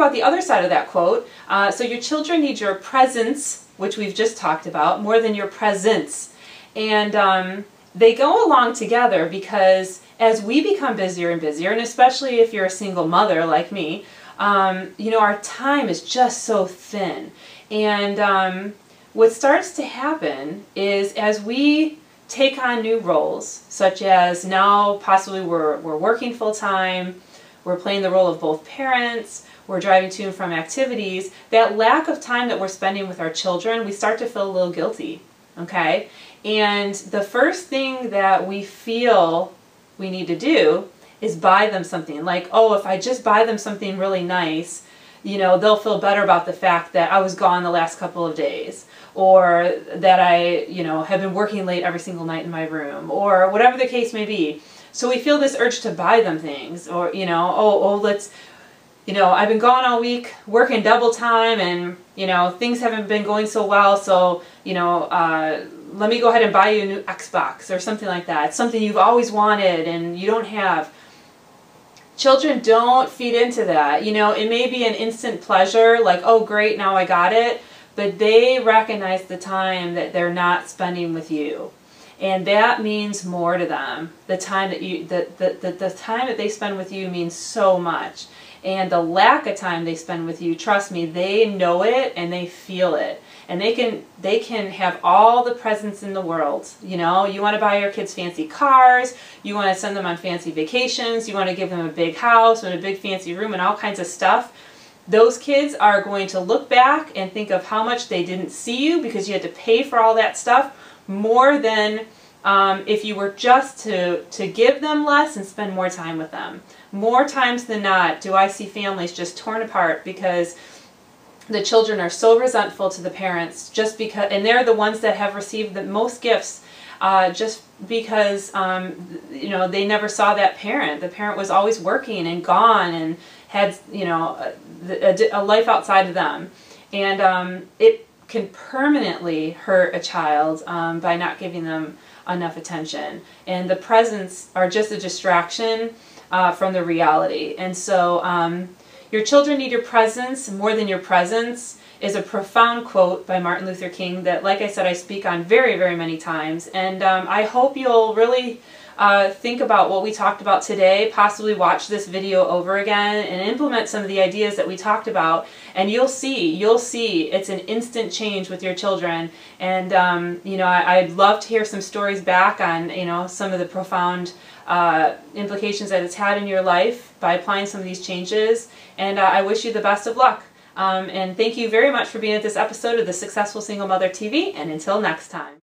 about the other side of that quote. So your children need your presence, which we've just talked about, more than your presence. And they go along together because as we become busier and busier, and especially if you're a single mother like me, you know, our time is just so thin. And what starts to happen is as we take on new roles, such as now possibly we're working full-time, we're playing the role of both parents, we're driving to and from activities, that lack of time that we're spending with our children, we start to feel a little guilty, okay? And the first thing that we feel we need to do is buy them something. Like, oh, if I just buy them something really nice, you know, they'll feel better about the fact that I was gone the last couple of days, or that I, you know, have been working late every single night in my room, or whatever the case may be. So we feel this urge to buy them things, or, you know, oh, let's, you know, I've been gone all week working double time and, you know, things haven't been going so well, so, you know, let me go ahead and buy you a new Xbox or something like that. It's something you've always wanted and you don't have. Children don't feed into that. You know, it may be an instant pleasure, like, oh great, now I got it, but they recognize the time that they're not spending with you. And that means more to them. The time that the time that they spend with you means so much. And the lack of time they spend with you, trust me, they know it and they feel it. And they can have all the presents in the world. You know, you want to buy your kids fancy cars, you want to send them on fancy vacations, you want to give them a big house and a big fancy room and all kinds of stuff. Those kids are going to look back and think of how much they didn't see you because you had to pay for all that stuff, more than if you were just to give them less and spend more time with them. More times than not do I see families just torn apart because the children are so resentful to the parents just because, and they're the ones that have received the most gifts just because, you know, they never saw that parent. The parent was always working and gone and had, you know, a life outside of them. And it can permanently hurt a child by not giving them enough attention. And the presents are just a distraction from the reality. And so your children need your presence more than your presence is a profound quote by Martin Luther King that, like I said, I speak on very, very many times. And I hope you'll really think about what we talked about today, possibly watch this video over again and implement some of the ideas that we talked about, and you'll see it's an instant change with your children. And you know, I'd love to hear some stories back on, you know, some of the profound implications that it's had in your life by applying some of these changes. And I wish you the best of luck. And thank you very much for being at this episode of the Successful Single Mother TV, and until next time.